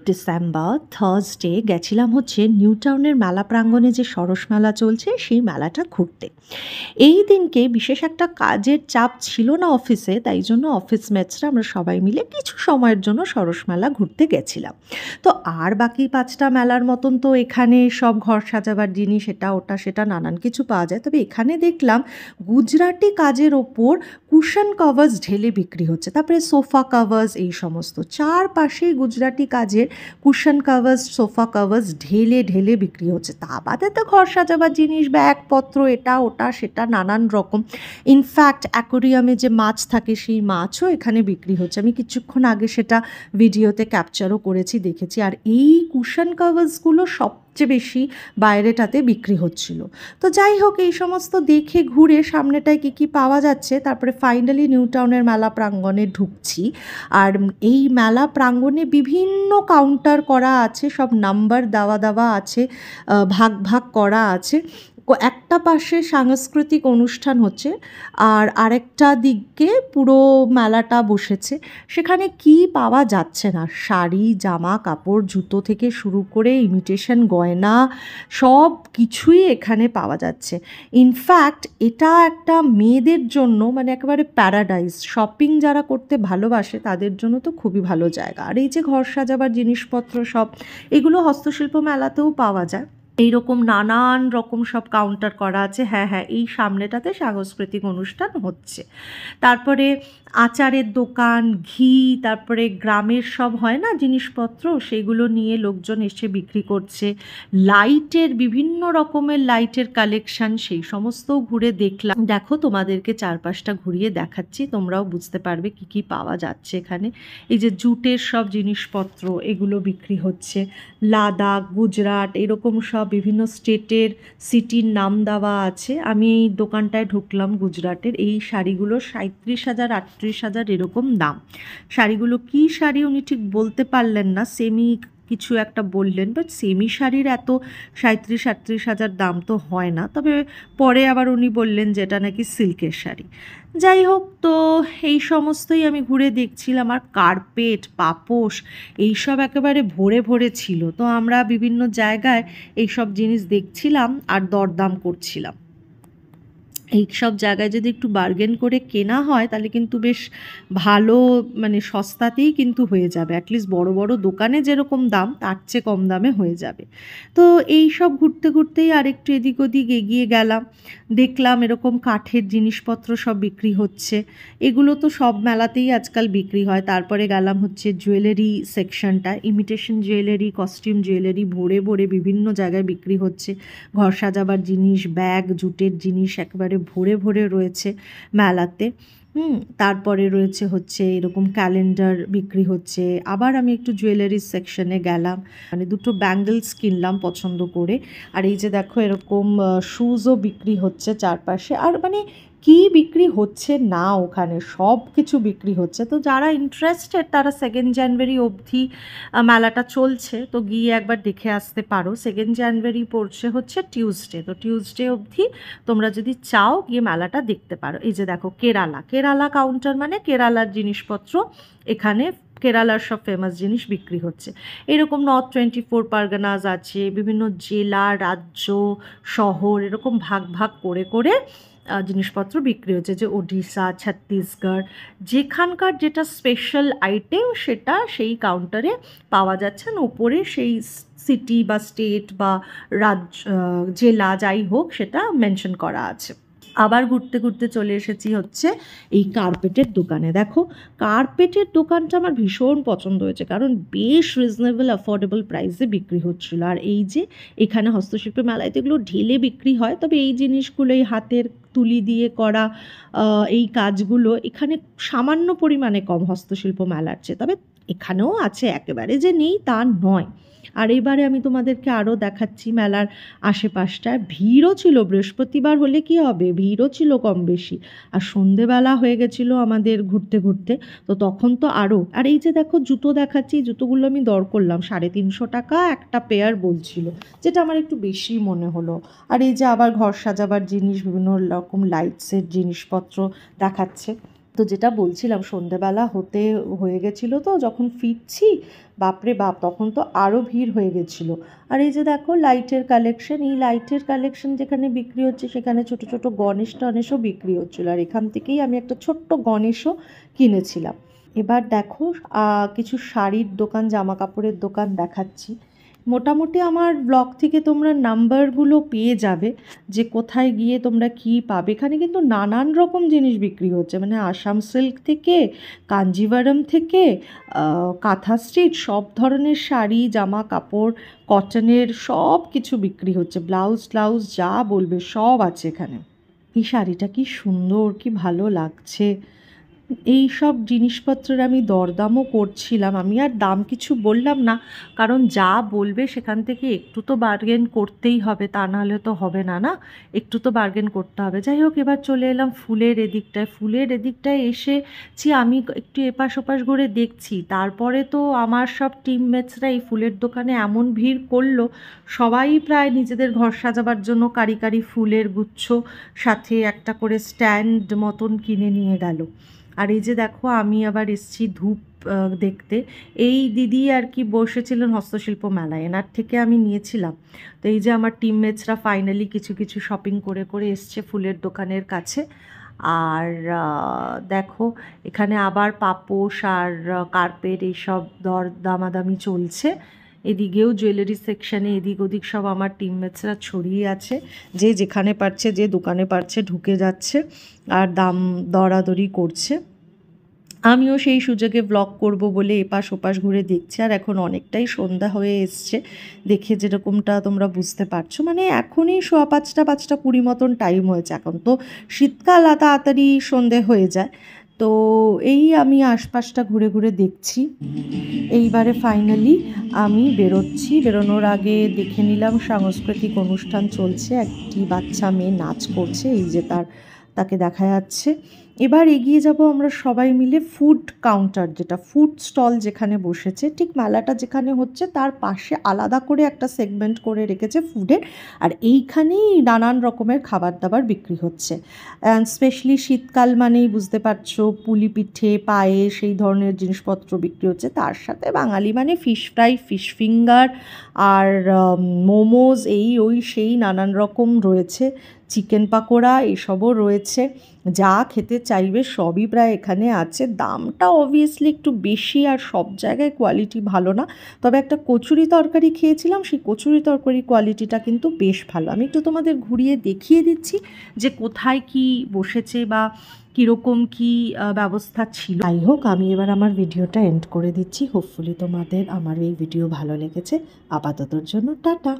December Thursday গেছিলাম হচ্ছে new টাউনের মেলা প্রাঙ্গণে যে সরস মেলা চলছে সেই মেলাটা ঘুরতে। এই দিনকে বিশেষ একটা কাজের চাপ ছিল না অফিসে, তাই জন্য অফিস মেটসরা আমরা সবাই মিলে কিছু সময়ের জন্য সরস মেলা ঘুরতে গেছিলাম। তো আর বাকি ৫টা মেলার মতন তো এখানে সব ঘর সাজাবার জিনিস এটা ওটা সেটা নানান কিছু পাওয়া যায়, তবে এখানে দেখলাম গুজরাটি কাজের ওপর কুশন কভার্স ঢেলে বিক্রি হচ্ছে, তারপরে সোফা কভার্স, এই সমস্ত চারপাশে গুজরাটি কাজের কুশন কভার্স সোফা কভার্স ঢেলে ঢেলে বিক্রি হচ্ছে। তা বাদে তো ঘর সাজাবার জিনিস, ব্যাগপত্র এটা ওটা সেটা নানান রকম। ইনফ্যাক্ট অ্যাকোরিয়ামে যে মাছ থাকে সেই মাছও এখানে বিক্রি হচ্ছে। আমি কিছুক্ষণ আগে সেটা ভিডিওতে ক্যাপচারও করেছি, দেখেছি। আর এই কুশন কভার্সগুলো সবচেয়ে বেশি বাইরেটাতে বিক্রি হচ্ছিল। তো যাই হোক, এই সমস্ত দেখে ঘুরে সামনেটায় কী পাওয়া যাচ্ছে, তারপরে ফাইনালি নিউ টাউনের মেলা প্রাঙ্গণে ঢুকছি। আর এই মেলা প্রাঙ্গণে বিভিন্ন কাউন্টার করা আছে, সব নাম্বার দেওয়া দেওয়া আছে, ভাগ ভাগ করা আছে। একটা পাশে সাংস্কৃতিক অনুষ্ঠান হচ্ছে আর আরেকটা দিকে পুরো মেলাটা বসেছে। সেখানে কি পাওয়া যাচ্ছে না, শাড়ি, জামা কাপড়, জুতো থেকে শুরু করে ইমিটেশন গয়না সব কিছুই এখানে পাওয়া যাচ্ছে। ইনফ্যাক্ট এটা একটা মেয়েদের জন্য মানে একেবারে প্যারাডাইস। শপিং যারা করতে ভালোবাসে তাদের জন্য তো খুবই ভালো জায়গা। আর এই যে ঘর সাজাবার জিনিসপত্র সব, এগুলো হস্তশিল্প মেলাতেও পাওয়া যায়। এইরকম নানান রকম সব কাউন্টার করা আছে। হ্যাঁ হ্যাঁ, এই সামনেটাতে সাংস্কৃতিক অনুষ্ঠান হচ্ছে। তারপরে আচারের দোকান, ঘি, তারপরে গ্রামের সব হয় না জিনিসপত্র, সেগুলো নিয়ে লোকজন এসে বিক্রি করছে। লাইটের বিভিন্ন রকমের লাইটের কালেকশান, সেই সমস্তও ঘুরে দেখলাম। দেখো, তোমাদেরকে চারপাশটা ঘুরিয়ে দেখাচ্ছি, তোমরাও বুঝতে পারবে কি কি পাওয়া যাচ্ছে এখানে। এই যে জুটের সব জিনিসপত্র, এগুলো বিক্রি হচ্ছে। লাদাখ, গুজরাট, এরকম সব বিভিন্ন স্টেটের সিটির নাম দেওয়া আছে। আমি এই দোকানটায় ঢুকলাম গুজরাটের। এই শাড়িগুলো ৩৭,০০০, ৩৮,০০০ এরকম দাম। শাড়িগুলো কি শাড়ি উনি ঠিক বলতে পারলেন না, সেমি কিছু একটা বললেন, বাট সেমি শাড়ির এত ৩৭-৩৮,০০০ দাম তো হয় না। তবে পরে আবার উনি বললেন যেটা নাকি সিল্কের শাড়ি। যাই হোক, তো এই সমস্তই আমি ঘুরে দেখছিলাম। আর কার্পেট, পাপোশ, এইসব একেবারে ভরে ভরে ছিল। তো আমরা বিভিন্ন জায়গায় এইসব জিনিস দেখছিলাম আর দরদাম করছিলাম। এই সব জায়গায় যদি একটু বার্গেন করে কেনা হয় তাহলে কিন্তু বেশ ভালো, মানে সস্তাতেই কিন্তু হয়ে যাবে। অ্যাটলিস্ট বড় বড় দোকানে যেরকম দাম তার চেয়ে কম দামে হয়ে যাবে। তো এই সব ঘুরতে ঘুরতেই আরেকটু এদিক ওদিক এগিয়ে গেলাম, দেখলাম এরকম কাঠের জিনিসপত্র সব বিক্রি হচ্ছে। এগুলো তো সব মেলাতেই আজকাল বিক্রি হয়। তারপরে গেলাম হচ্ছে জুয়েলারি সেকশনটা, ইমিটেশন জুয়েলারি, কস্টিউম জুয়েলারি ভরে ভরে বিভিন্ন জায়গায় বিক্রি হচ্ছে। ঘর সাজাবার জিনিস, ব্যাগ, জুটের জিনিস একেবারে ভরে ভরে রয়েছে মেলাতে। তারপরে রয়েছে হচ্ছে এরকম ক্যালেন্ডার বিক্রি হচ্ছে। আবার আমি একটু জুয়েলারি সেকশনে গেলাম, মানে দুটো ব্যাঙ্গলস কিনলাম পছন্দ করে। আর এই যে দেখো এরকম শ্যুজও বিক্রি হচ্ছে চারপাশে। আর মানে কি বিক্রি হচ্ছে না, ওখানে সব কিছু বিক্রি হচ্ছে। তো যারা ইন্টারেস্টেড তারা 2 জানুয়ারি অবধি মেলাটা চলছে, তো গিয়ে একবার দেখে আসতে পারো। 2 জানুয়ারি পড়ছে হচ্ছে টিউসডে, তো টিউসডে অবধি তোমরা যদি চাও গিয়ে মেলাটা দেখতে পারো। এই যে দেখো কেরালা কাউন্টার, মানে কেরালার জিনিসপত্র এখানে, কেরালার সব ফেমাস জিনিস বিক্রি হচ্ছে। এরকম নর্থ 24 পারগানাস আছে, বিভিন্ন জেলা, রাজ্য, শহর, এরকম ভাগ ভাগ করে করে জিনিসপত্র বিক্রি হচ্ছে। যে ওড়িশা, ছত্তিশগড়, যেখানকার যেটা স্পেশাল আইটেম সেটা সেই কাউন্টারে পাওয়া যাচ্ছে। না উপরে সেই সিটি বা স্টেট বা রাজ্য, জেলা যাই হোক সেটা মেনশন করা আছে। আবার ঘুরতে ঘুরতে চলে এসেছি হচ্ছে এই কার্পেটের দোকানে। দেখো, কার্পেটের দোকানটা আমার ভীষণ পছন্দ হয়েছে, কারণ বেশ রিজনেবল অ্যাফোর্ডেবল প্রাইসে বিক্রি হচ্ছিল। আর এই যে এখানে হস্তশিল্পের মেলায় তো এগুলো ঢেলে বিক্রি হয়, তবে এই জিনিসগুলো, এই হাতের তুলি দিয়ে করা এই কাজগুলো এখানে সামান্য পরিমাণে কম হস্তশিল্প মেলার চেয়ে। তবে এখানেও আছে, একেবারে যে নেই তা নয়। আর এবারে আমি তোমাদেরকে আরও দেখাচ্ছি মেলার আশেপাশটা। ভিড়ও ছিল, বৃহস্পতিবার হলে কি হবে, ভিড়ও ছিল কম বেশি। আর সন্ধেবেলা হয়ে গেছিলো আমাদের ঘুরতে ঘুরতে, তো তখন তো আরও। আর এই যে দেখো জুতো দেখাচ্ছি, জুতোগুলো আমি দর করলাম, 350 টাকা একটা পেয়ার বলছিল, যেটা আমার একটু বেশি মনে হলো। আর এই যে আবার ঘর সাজাবার জিনিস, বিভিন্ন রকম লাইটসের জিনিসপত্র দেখাচ্ছে। তো যেটা বলছিলাম, সন্ধেবেলা হয়ে গেছিলো, তো যখন ফিরছি বাপরে বাপ, তখন তো আরও ভিড় হয়ে গেছিলো। আর এই যে দেখো লাইটের কালেকশন, এই লাইটের কালেকশন যেখানে বিক্রি হচ্ছে সেখানে ছোট ছোট গণেশ টনেশও বিক্রি হচ্ছিলো, আর এখান থেকেই আমি একটা ছোট্ট গণেশও কিনেছিলাম। এবার দেখো কিছু শাড়ির দোকান, জামা কাপড়ের দোকান দেখাচ্ছি। মোটামুটি আমার ব্লগ থেকে তোমরা নাম্বারগুলো পেয়ে যাবে যে কোথায় গিয়ে তোমরা কি পাবে। এখানে কিন্তু নানান রকম জিনিস বিক্রি হচ্ছে, মানে আসাম সিল্ক থেকে, কাঞ্জিভারম থেকে, কাঁথা স্ট্রিট, সব ধরনের শাড়ি, জামা কাপড়, কটনের সব কিছু বিক্রি হচ্ছে, ব্লাউজ ট্লাউজ যা বলবে সব আছে এখানে। এই শাড়িটা কি সুন্দর, কি ভালো লাগছে। এই সব জিনিসপত্রের আমি দরদামও করছিলাম, আমি আর দাম কিছু বললাম না, কারণ যা বলবে সেখান থেকে একটু তো বার্গেন করতেই হবে, তা নাহলে তো হবে না, না একটু তো বার্গেন করতে হবে। যাই হোক, এবার চলে এলাম ফুলের এদিকটায়। ফুলের এদিকটায় এসেছি আমি, একটু এপাশ ওপাশ ঘুরে দেখছি, তারপরে তো আমার সব টিমমেটসরা এই ফুলের দোকানে এমন ভিড় করলো, সবাই প্রায় নিজেদের ঘর সাজাবার জন্য কারি কারি ফুলের গুচ্ছ সাথে একটা করে স্ট্যান্ড মতন কিনে নিয়ে গেল। আর এই যে দেখো, আমি আবার এসছি ধূপ দেখতে। এই দিদি আর কি বসেছিলেন হস্তশিল্প মেলায়, এনার থেকে আমি নিয়েছিলাম। তো এই যে আমার টিমমেটসরা ফাইনালি কিছু কিছু শপিং করে করে এসছে ফুলের দোকানের কাছে। আর দেখো এখানে আবার পাপোশ আর কার্পেট এইসব দামাদামি চলছে। এদিকেও জুয়েলারি সেকশানে এদিক ওদিক সব আমার টিমমেটসরা ছড়িয়ে আছে, যে যেখানে পারছে, যে দোকানে পারছে ঢুকে যাচ্ছে আর দাম দরাদরি করছে। আমিও সেই সুযোগে ব্লগ করব বলে এপাশ ওপাশ ঘুরে দেখছি। আর এখন অনেকটাই সন্ধ্যা হয়ে এসছে, দেখে যেরকমটা তোমরা বুঝতে পারছো, মানে এখনই 5:20 মতন টাইম হয়েছে। এখন তো শীতকাল, তাড়াতাড়ি সন্ধে হয়ে যায়। তো এই আমি আশপাশটা ঘুরে ঘুরে দেখছি। এইবারে ফাইনালি আমি বেরোচ্ছি। বেরোনোর আগে দেখে নিলাম সাংস্কৃতিক অনুষ্ঠান চলছে, একটি বাচ্চা মেয়ে নাচ করছে, এই যে তাকে দেখা যাচ্ছে। এবার এগিয়ে যাব আমরা সবাই মিলে ফুড কাউন্টার, যেটা ফুড স্টল যেখানে বসেছে, ঠিক মেলাটা যেখানে হচ্ছে তার পাশে আলাদা করে একটা সেগমেন্ট করে রেখেছে ফুডের, আর এইখানেই নানান রকমের খাবার দাবার বিক্রি হচ্ছে। স্পেশালি শীতকাল মানেই বুঝতে পারছো, পুলি পিঠে, পায়েস, এই ধরনের জিনিসপত্র বিক্রি হচ্ছে। তার সাথে বাঙালি মানে ফিশ ফ্রাই, ফিশ ফিঙ্গার আর মোমোজ, এই ওই সেই নানান রকম রয়েছে, চিকেন পাকোড়া এসবও রয়েছে। যা খেতে চাইবে সবই প্রায় এখানে আছে। দামটা অবভিয়াসলি একটু বেশি, আর সব জায়গায় কোয়ালিটি ভালো না। তবে একটা কচুরি তরকারি খেয়েছিলাম, সেই কচুরি তরকারির কোয়ালিটিটা কিন্তু বেশ ভালো। আমি একটু তোমাদের ঘুরিয়ে দেখিয়ে দিচ্ছি যে কোথায় কি বসেছে বা কীরকম কী ব্যবস্থা ছিল। যাই হোক, আমি এবার আমার ভিডিওটা এন্ড করে দিচ্ছি। হোপফুলি তোমাদের আমার এই ভিডিও ভালো লেগেছে। আপাততর জন্য টাটা।